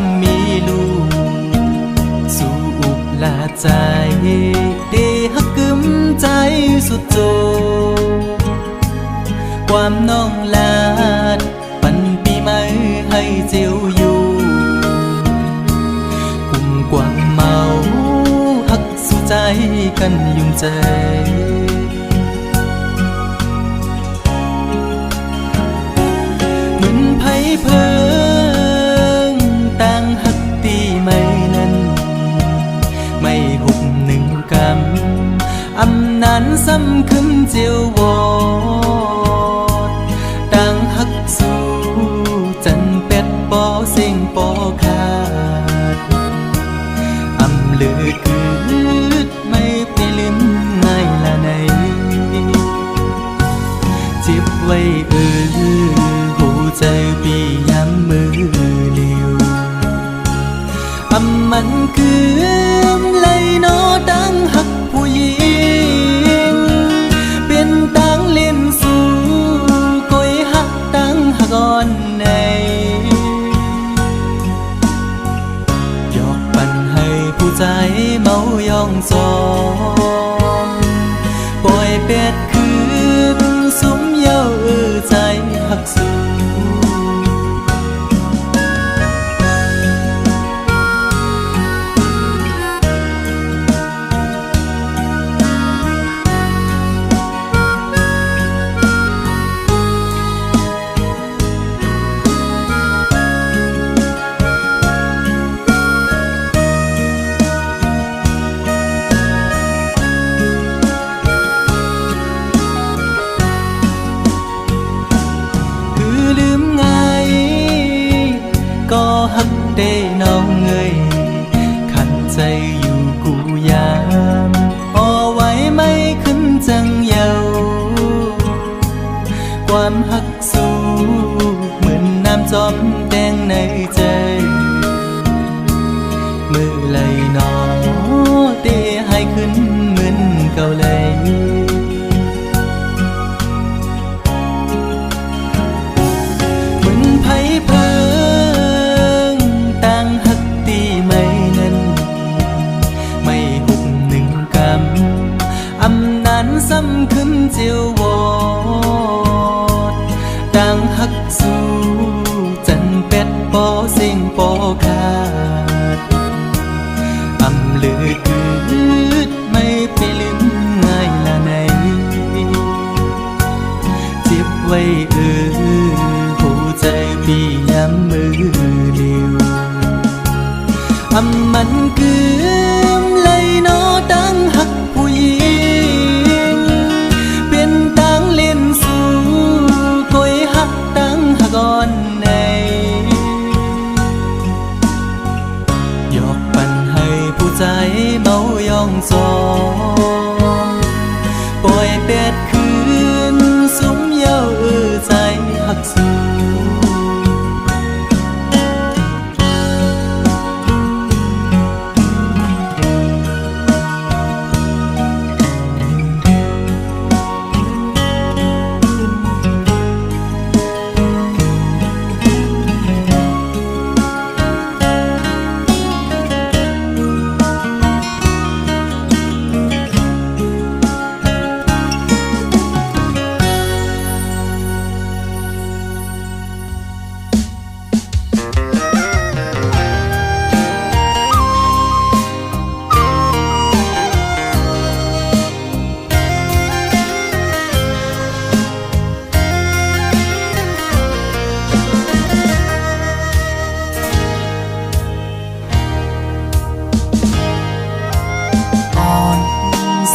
ำมีลูกสู่อุกลาใจเดฮักกึมใจสุดโจความน้องลาดปันปีใหม่ให้เจียวอยู่กุ่มกวางเมาฮักสู่ใจกันยุ่งใจเหมือนไผ่เพิงต่างฮักตีไม่นั้นไม่หุบหนึ่งกำอำนานซ้ำขึ้นเจียววอดต่างฮักสู่จันเป็ดปอเสียงปอขาดอำลือคืดไม่ไปลืมง่ายละในจิบไว้หูใจปีย้ำมือเลียวอำมันคือเลยนอดังหักผู้หญิงเป็นตังเล่นสู่ก้อยหักตังหักอ่อนในหยอกปันให้ผู้ใจเมายองจองปล่อยเป็ดคืนสุมเย้าใจหักสู่ฮักได้น้องเงยขันใจอยู่กูยามพอไว้ไม่ขึ้นจังเยาความฮักสู้เหมือนน้ำจอมแดงในใจมือไหลนอเตะให้ขึ้นเหมือนเก่าเลยเหมือนไผ่เพิซ้ำขึ้นเจียววอดดังฮักสู่จันเป็ดปอเสียงปอขาดอำลือคืดไม่ไปลืมง่ายละในจิบไว้หูใจปีย้ำมือเลียวอำมันคือเลยนอดังฮักผู้หญิงก่อนในหยอกปันให้ผู้ใจเมายองจองปล่อยเป็ดคืนสุมเย้าใจหักสู่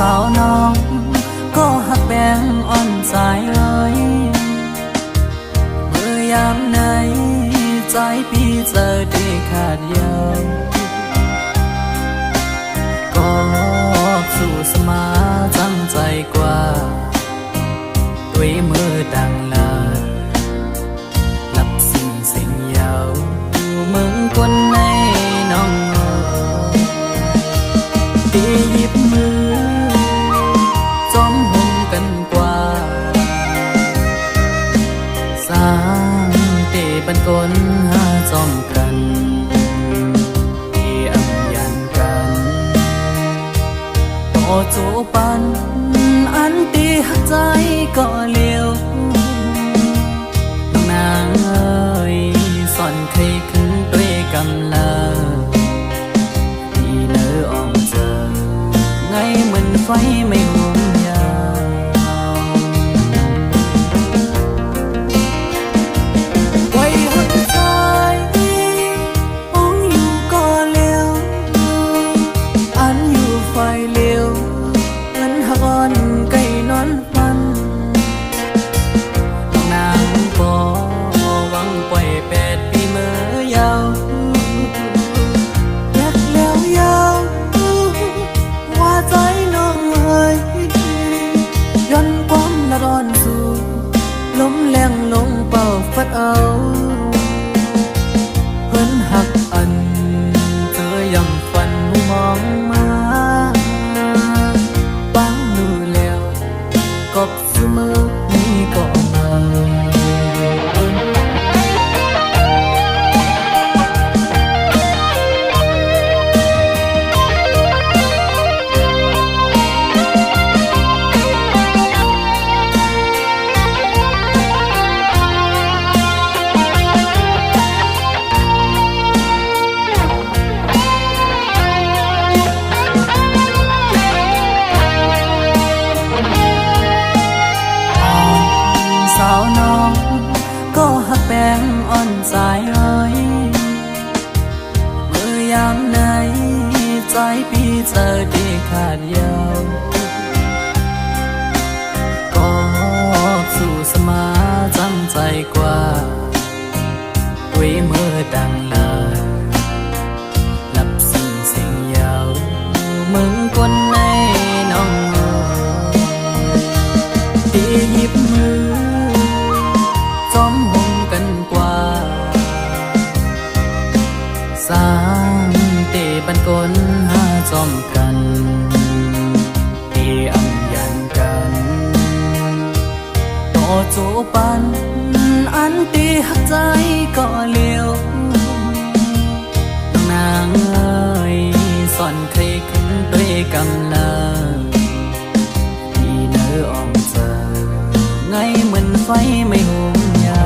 สาวน้องก็หักแบงอ่อนใจเอ้ยเมื่อยามไหนใจพี่เจอได้ขาดเย้าก็สู้สมาจังใจกว่าด้วยมือดังลาหลับสิ่งเสียงเย้ามึงคนในน้องตีหยิบมือจอมห่มกันกว่าสร้างเตบันกลหาจอมกัน จูปันอันตีหักใจก็เลี้ยวน้องนางเอ้ยสอนเคยขึ้นด้วยกำลังที่เนื้ออ่อนเจอไงเหมือนไฟไม่หุงยาวไว้หักใจองอยู่ก็เลี้ยวอันอยู่ไฟเลี้ยวเงินหักอ่อนไก่นอนฟันน้องนางบ่หวังปล่อย8 ปีเมื่อยาวอยากแล้วยาวว่าใจน้องเอ้ยย้อนความละร้อนสู่ลมแรงลงเป่าฟัดเอาเพิ่นหักอันเธอยังฝันมองมาบังมือแล้วกบเสมอนี้ก็มาสาวน้องก็หักแป้งอ่อนสายอ้อยเมื่อยามไหนใจพี่เธอได้ขาดยาวก็สู่สมาจำใจกว่าด้วยเมื่อดังลาหลับสิ่งเสียงยาวมึงคนในน้องตีหยิบมือจอมหงกันกว่าสร้างเตบันกลหาจอมกันเตอำยันกันต่อจูปันอันตีหักใจก็เลี้ยวน้องนางเอ้ยสอนเคยขึ้นด้วยกำลังที่เนื้ออ่อนเจอไงเหมือนไฟไม่หุงยา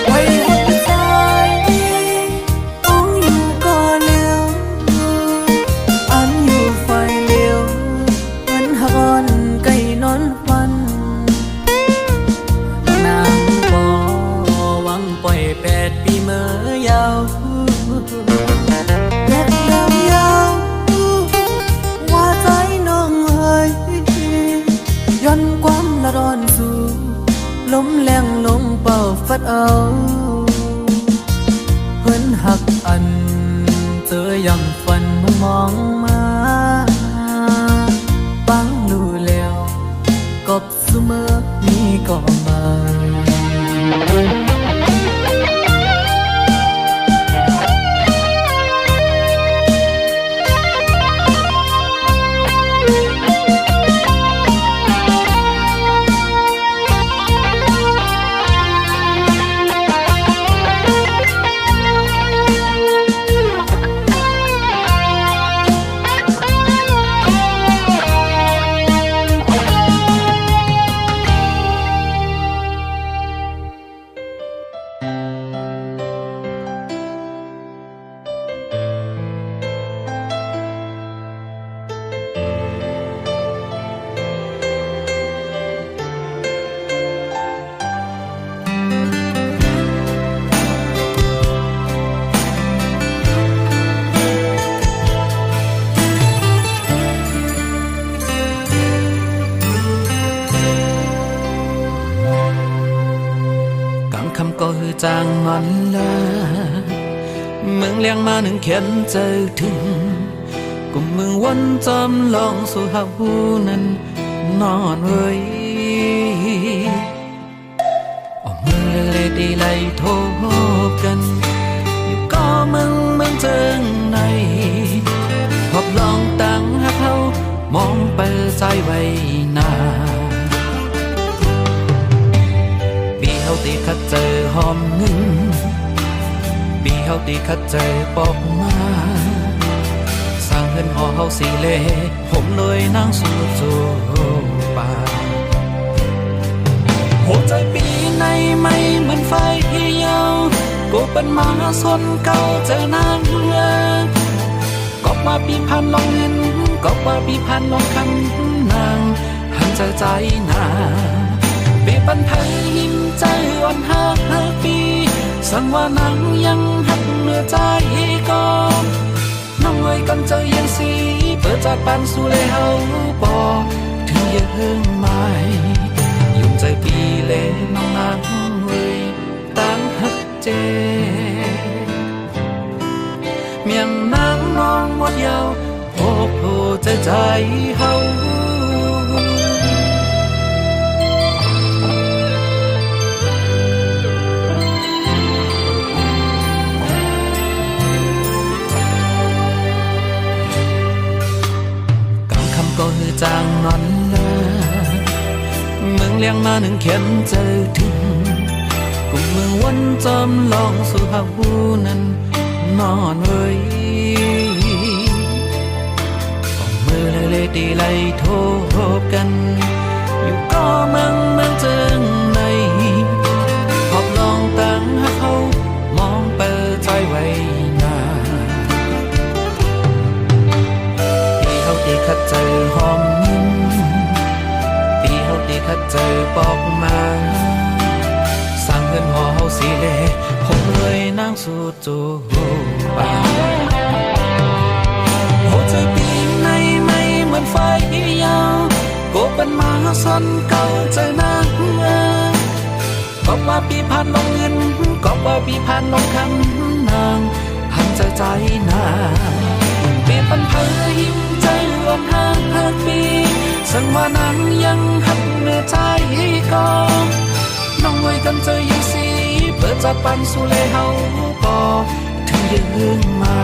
ไว้หัวใจองอยู่ก็เลี้ยวอันอยู่ไฟเลี้ยวเหมือนหักอ่อนไก่นอนฟันนางบ่หวังปล่อย8 ปีเมื่อยาวอยากแล้วยาวว่าใจน้องเอ้ยย้อนความละร้อนสู่ลมแรงลงเป่าฟัดเอาเพิ่นหักอันเจอยังฝันมองมาฟังดูแล้วกบเสมอนี้ก็มา จางงอนละเมืองเลี้ยงมาหนึ่งเขียนใจถึงกุมเมืองวันจำลองสู่หาหูนั้นนอนเว้ยออกมือเลยดีไล่โทบกันอยู่ก็เมืองเจิงในพบลองตั้งหักเขามองไปใจไว้นาตีคัดเจอหอมหนึ่งบี ปีเฮาตีคัดใจปอกมาสร้างเฮือนหอเฮาสีเล่ผมเลยนั่งสู่จูป่าหัวใจปีในไม่เหมือนไฟเยาวกูเป็นหมาสนเก่าเจอนางเรือก็มาปีพันลองเงินก็มาปีพันลองคำนางหันใจนาปีปันไทยยิ้มใจอ่อนหักปีสั่งว่านางยังหักเหนือใจก่อนน้องไว้กันเจอยังสีเปิดจากปันสู่เลยเฮาปอถึงยังไม่ยุ่งใจปีเลน้องนางเว้ยตั้งหักเจเมียงนางน้องหมดยาวโอ้โหใจเฮาก็คือจางนอนละเมืองเลี้ยงมาหนึ่งเข็มเจอถึงกุมมือวันจำลองสู่หาหูนั้นนอนเว้ยออกมือเลยตีไล่โทบกันอยู่ก็เมืองเจิงในขอบลองตั้งหาเขามองเปิดใจไว้ตีคัดเจอหอมปีเฮาตีคัดเจอปอกมาสร้างเฮือนหอเฮาสีเล่ผมเลยนั่งสู่จูป่าหัวใจปีในไม่เหมือนไฟยาวกูเป็นหมาสนเก่าเจอนางก็ว่าปีพันลงเงินก็ว่าปีพันลงคำนางหันใจนาปีปันเผยยิ้มใจอ่อนหักปีสั่งว่านางยังหักเหนือใจก่อนน้องไว้กันเจอยังสีเปิดจากปันสู่เลยเฮาปอถึงยังไม่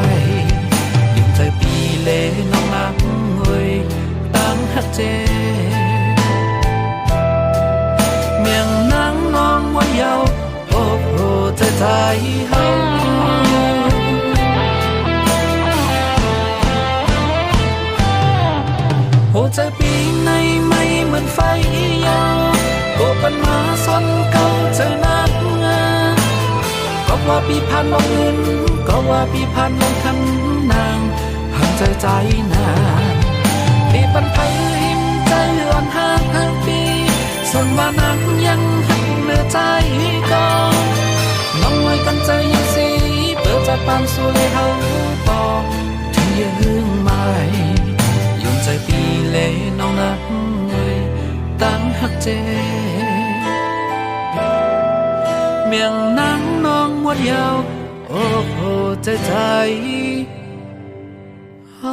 ยุ่งใจปีเลน้องนางเว้ยตั้งหักเจเมียงนางน้องวันยาวโอ้โหใจเฮาหัวใจปีในไม่เหมือนไฟยาวกูเป็นหมาสนเก่าเจอนางก็ว่าปีพันลงเงินก็ว่าปีพันลงคำนางหันใจนาปีปันไทยยิ้มใจอ่อนหักปีส่วนว่านางยังหักเหนือใจก่อนน้องไว้กันใจยังสีเปิดจากปันสู่เลยเฮาปอถึงยังไม่ใจปีเลน้องนักเงยตั้งหักเจเมียงนางน้องมวดยาวโอ้โหใจเฮา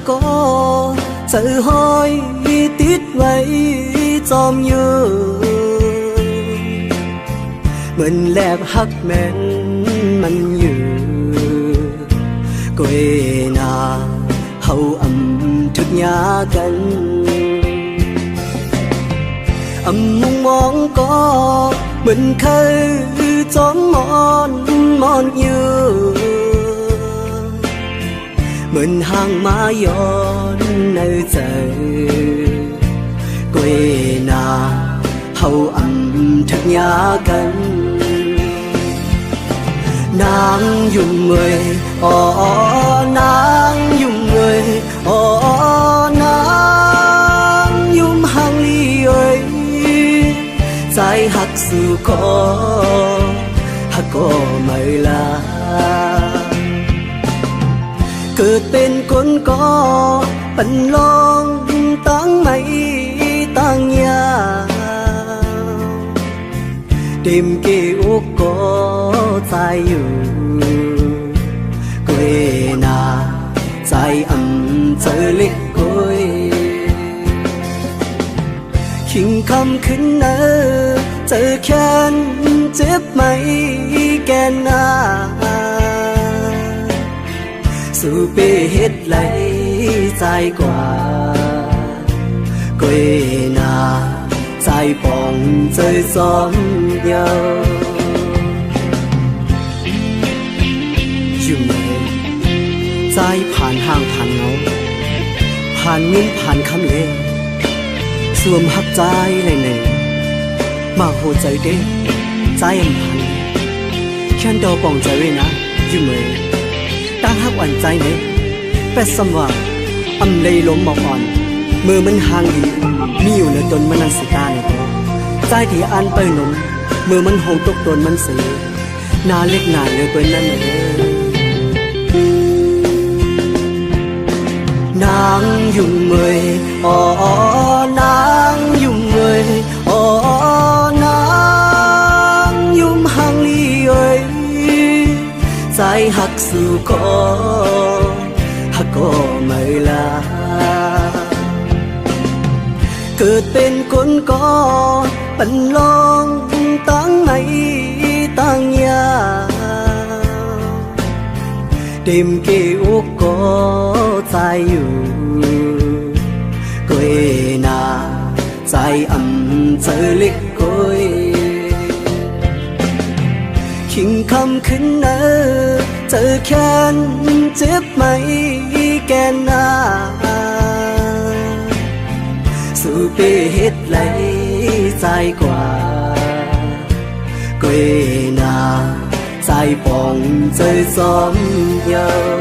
có sự hối tiếc vậy trong như mình lẹp hắc men mình như quê na hậu âm thức nhà gần âm mong mong có mình khơi chốn mòn như mình hàng má yon nơi trời quê na hậu âm thức nhà gần nàng dùng người nàng dùng người nàng dùng hàng ly ơi dài hắc sự có mày làเกิดเป็นคนก็ปันลองตั้งไม่ตั้งยาเต็มเกี่ยวก็ใจอยู่ quê na dài ấm trời lịch quê khinh khăm khinh nơ trời khen chết mấy kèn na sự bê hết lấy dài quả quê na dài bóng trời xóm nhauอยู่ไหนใจผ่านห่างผ่านเงาผ่านเงินผ่านคำเลสวมหักใจเลยหนึ่งมาโหใจเด้ใจอันผ่านแค่ดอปองใจไว้นะอยู่ไหมตั้งหักวันใจไหนแปดสมว่าอำเลยล้มหมอกอ่อนมือมันห่างดีมีอยู่ในตนมันนันสิตาในตัวใจที่อันไปหนุ่มมือมันหงตกตนมันเสียนาเล็กนาเลยเป็นนั่นเลยnàng dùng người nàng dùng người nàng dùng hàng ly ơi dài hắc sự có mây là เกิดเป็นคนก็ปันลองตั้งไม่ตั้งยาđêm kêu ước có dàiอยู่quê na dài ấm trời lịch quê khinh khăm khinh nơ trời khen chết mấy kèn na sự bê hết lấy dài quả quê na dài bóng trời xóm nhau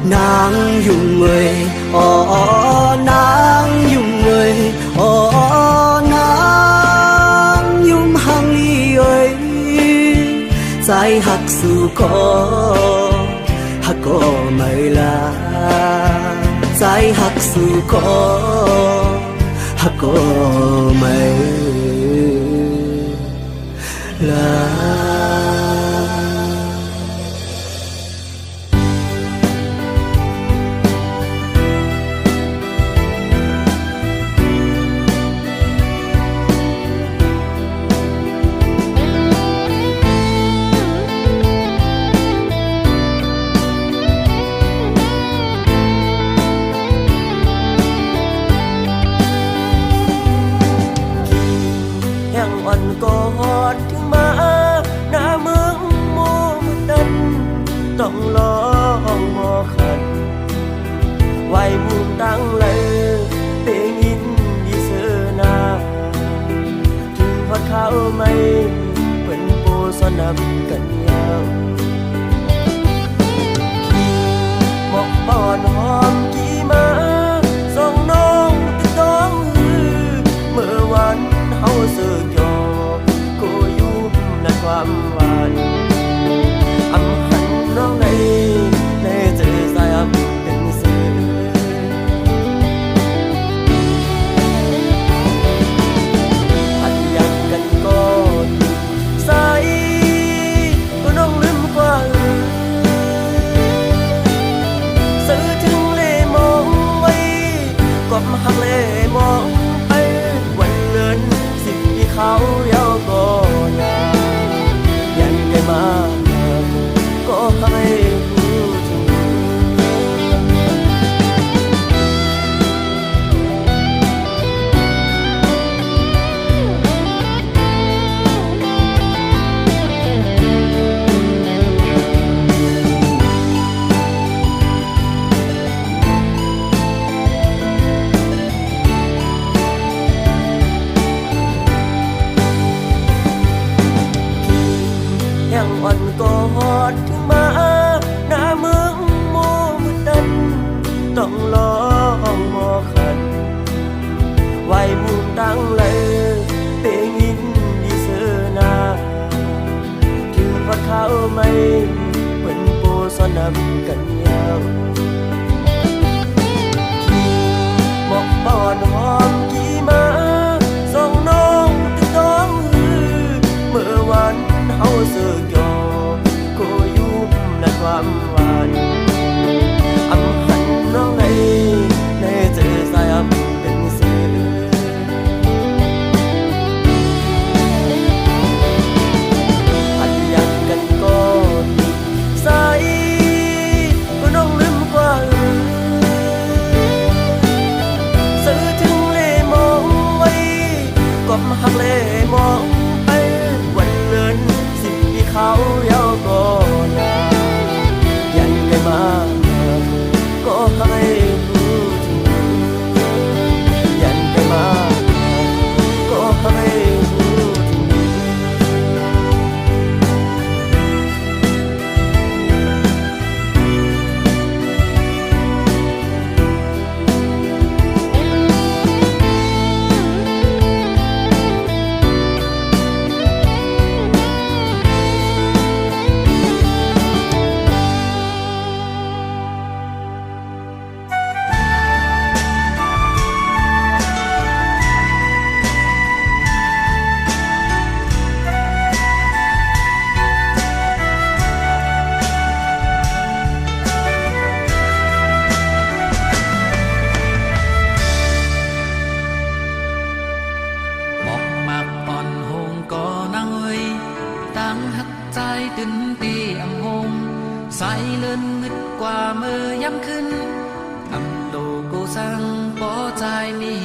nàng dùng người nàng dùng người nàng dùng hàng ly ơi dài hắc sự có mây là dài hắc sự có mây làกอดถึงมาหน้าเมืองโมดันต้องลองมอขันไว้มุมตั้งเลยเตงินดีเสนาถึงพอดเขาไม่เป็นโปสนับกันยาวหมอกบอนหอมกี่มาส่องน้องติดต้องเมื่อวันเฮาเสือกความหวานอำหันน้องในเจอสายอับเป็นสื่ออัดยักกันก่อนสายก็น้องลืมกว่าสื่อถึงเล่มองไว้กบหักเล่มองไปวันเลินสิ่งที่เขาเย้าก่อนมาก็ให้รู้ถึงอ่อนกอดถึงมาหน้าเมืองโมดันต้องลองมอขันไว้มุมตั้งเลยเตงินดีเสนาถึงพอดเขาไม่เป็นโปสนับกันยาวหมอกบอนหอมกี่มาส่องน้องติดต้องเมื่อวันเฮาเสือกยอก็ยุ่มในความ ตื่นตีอำหงสายเลินงึดกว่าเมื่อย้ำขึ้นอำโลโกสังปอใจมี